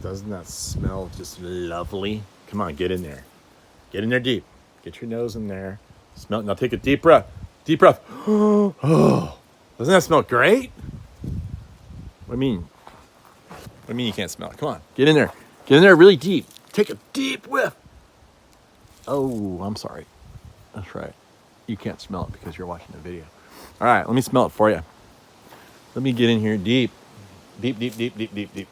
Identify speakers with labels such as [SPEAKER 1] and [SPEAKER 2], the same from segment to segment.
[SPEAKER 1] Doesn't that smell just lovely? Come on, get in there. Get in there deep. Get your nose in there. Smell. Now take a deep breath. Deep breath. Oh, doesn't that smell great? What do you mean? What do you mean you can't smell it? Come on, get in there. Get in there really deep. Take a deep whiff. Oh, I'm sorry. That's right. You can't smell it because you're watching the video. All right, let me smell it for you. Let me get in here deep. Deep, deep, deep, deep, deep, deep.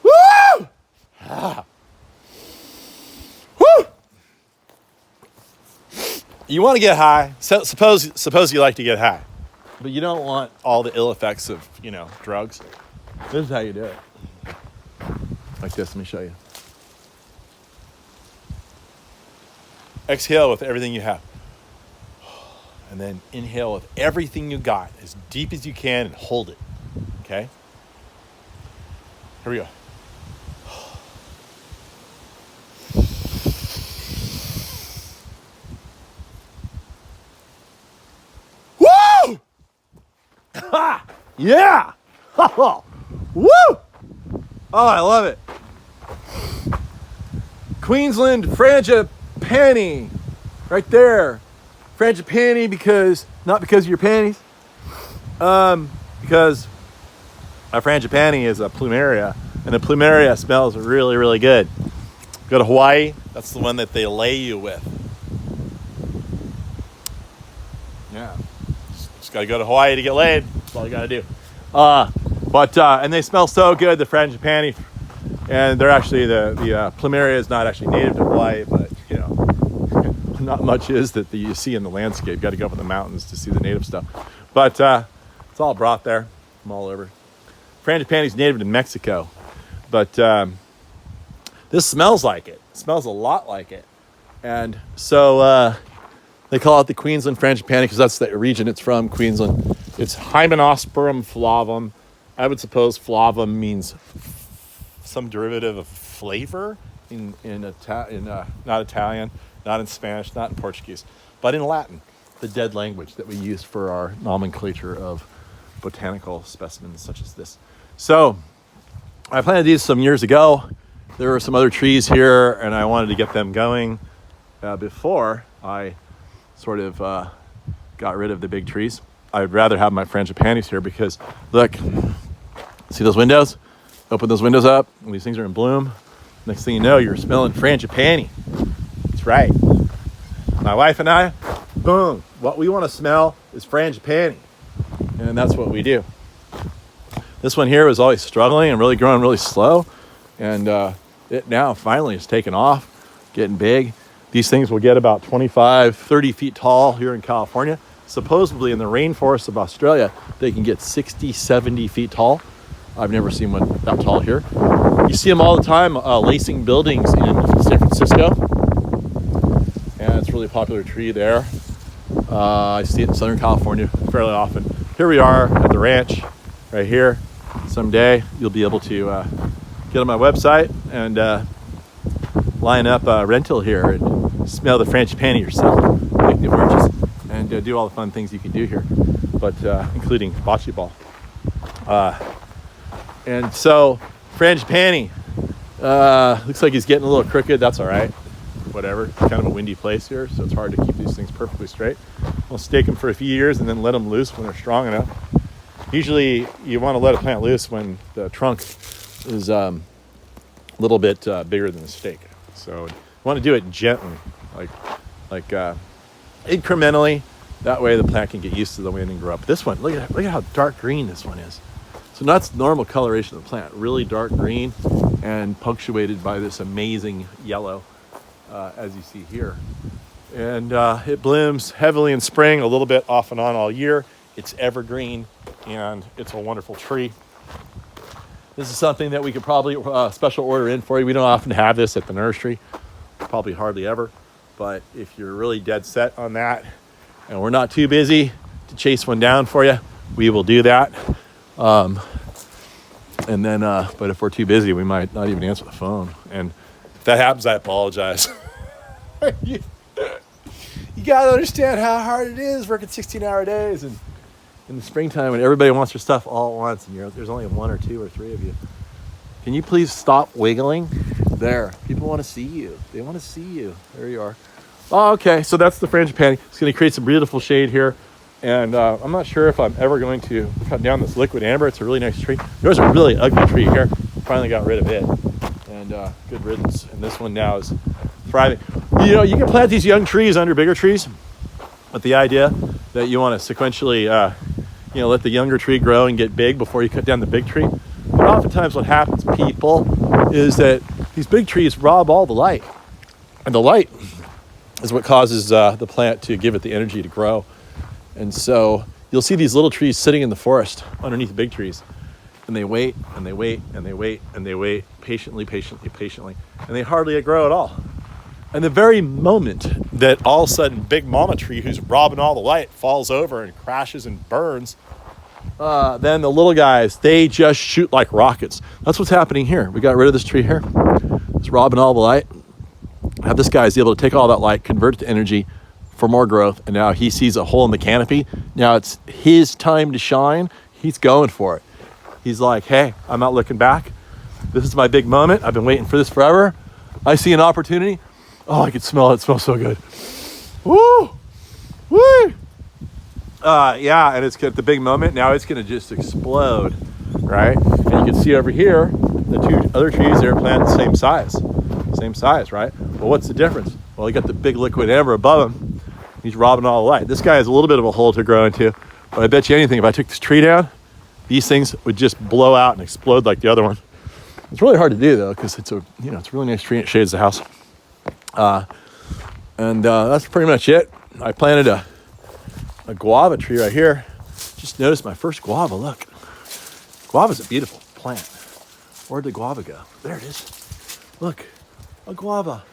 [SPEAKER 1] Woo! Ah. Woo! You want to get high. So, suppose you like to get high, but you don't want all the ill effects of, drugs. This is how you do it. Like this. Let me show you. Exhale with everything you have. And then inhale with everything you got, as deep as you can, and hold it. Okay? Here we go. Woo! Ha! Yeah! Woo! Oh, I love it. Queensland Frangipani. Right there. Frangipani not because of your panties. Because a frangipani is a plumeria, and the plumeria smells really, really good. Go to Hawaii, that's the one that they lay you with. Yeah. Just got to go to Hawaii to get laid. That's all you got to do. And they smell so good, the frangipani. And they're actually, the plumeria is not actually native to Hawaii, but, not much is that you see in the landscape. You got to go up in the mountains to see the native stuff. But it's all brought there from all over. Frangipani is native to Mexico. But this smells like it. It smells a lot like it. And so they call it the Queensland Frangipani because that's the region it's from, Queensland. It's Hymenosperum Flavum. I would suppose flavum means some derivative of flavor in not Italian, not in Spanish, not in Portuguese, but in Latin, the dead language that we use for our nomenclature of botanical specimens such as this. So I planted these some years ago. There were some other trees here, and I wanted to get them going before I sort of got rid of the big trees. I'd rather have my frangipanis here because, look, see those windows? Open those windows up, and these things are in bloom. Next thing you know, you're smelling frangipani. That's right. My wife and I, boom, what we want to smell is frangipani. And that's what we do. This one here was always struggling and really growing really slow. And it now finally has taken off, getting big. These things will get about 25, 30 feet tall here in California. Supposedly in the rainforests of Australia, they can get 60, 70 feet tall. I've never seen one that tall here. You see them all the time lacing buildings in San Francisco. And it's a really popular tree there. I see it in Southern California fairly often. Here we are at the ranch right here. Someday you'll be able to get on my website and line up a rental here and smell the frangipani yourself, pick the oranges, and do all the fun things you can do here, but including bocce ball. And so frangipani looks like he's getting a little crooked. That's all right. Whatever. It's kind of a windy place here, so it's hard to keep these things perfectly straight. We'll stake them for a few years and then let them loose when they're strong enough. Usually you want to let a plant loose when the trunk is a little bit bigger than the stake. So you want to do it gently, like incrementally. That way the plant can get used to the wind and grow up. This one, look at how dark green this one is. So that's normal coloration of the plant, really dark green and punctuated by this amazing yellow, as you see here. And it blooms heavily in spring, a little bit off and on all year. It's evergreen, and it's a wonderful tree. This is something that we could probably special order in for you. We don't often have this at the nursery, probably hardly ever. But if you're really dead set on that, and we're not too busy to chase one down for you, we will do that. And then, but if we're too busy, we might not even answer the phone. And if that happens, I apologize. You gotta understand how hard it is working 16-hour days and in the springtime when everybody wants their stuff all at once and there's only 1 or 2 or 3 of you. Can you please stop wiggling? There. People want to see you. They want to see you. There you are. Oh, okay. So that's the Frangipani. It's going to create some beautiful shade here. And I'm not sure if I'm ever going to cut down this liquid amber. It's a really nice tree. There's a really ugly tree here. Finally got rid of it. And good riddance. And this one now is thriving. You know, you can plant these young trees under bigger trees with the idea that you want to sequentially, let the younger tree grow and get big before you cut down the big tree. But oftentimes what happens, people, is that these big trees rob all the light. And the light is what causes the plant to give it the energy to grow. And so you'll see these little trees sitting in the forest underneath the big trees. And they wait, and they wait, and they wait, and they wait patiently. And they hardly grow at all. And the very moment that all of a sudden big mama tree who's robbing all the light falls over and crashes and burns, then the little guys, they just shoot like rockets. That's what's happening here. We got rid of this tree here. It's robbing all the light. Now this guy is able to take all that light, convert it to energy for more growth, and now he sees a hole in the canopy. Now it's his time to shine. He's going for it. He's like, hey, I'm not looking back. This is my big moment. I've been waiting for this forever. I see an opportunity. Oh, I can smell it. It smells so good. Woo! Woo! Yeah, and it's at the big moment. Now it's going to just explode, right? And you can see over here, the 2 other trees, they're planted the same size. Same size, right? Well, what's the difference? Well, you got the big liquid amber above him. He's robbing all the light. This guy has a little bit of a hole to grow into. But I bet you anything, if I took this tree down, these things would just blow out and explode like the other one. It's really hard to do, though, because it's a really nice tree and it shades the house. That's pretty much it. I planted a guava tree right here. Just noticed my first guava. Look, guava's a beautiful plant. Where'd the guava go? There it is. Look, a guava.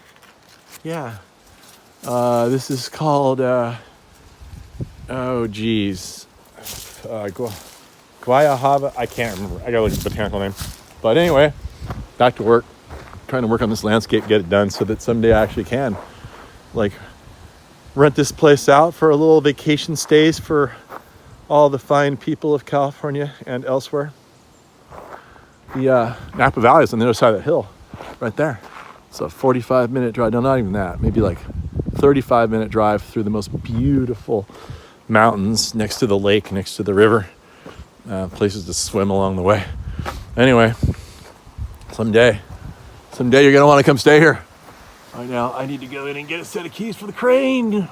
[SPEAKER 1] Yeah. This is called, Guayahava. I can't remember. I gotta look at the botanical name. But anyway, back to work. Trying to work on this landscape, get it done so that someday I actually can rent this place out for a little vacation stays for all the fine people of California and elsewhere. The Napa Valley is on the other side of that hill, right there. It's a 45-minute drive. No, not even that. Maybe 35-minute drive through the most beautiful mountains next to the lake, next to the river. Places to swim along the way. Anyway, someday you're going to want to come stay here. Right now, I need to go in and get a set of keys for the crane.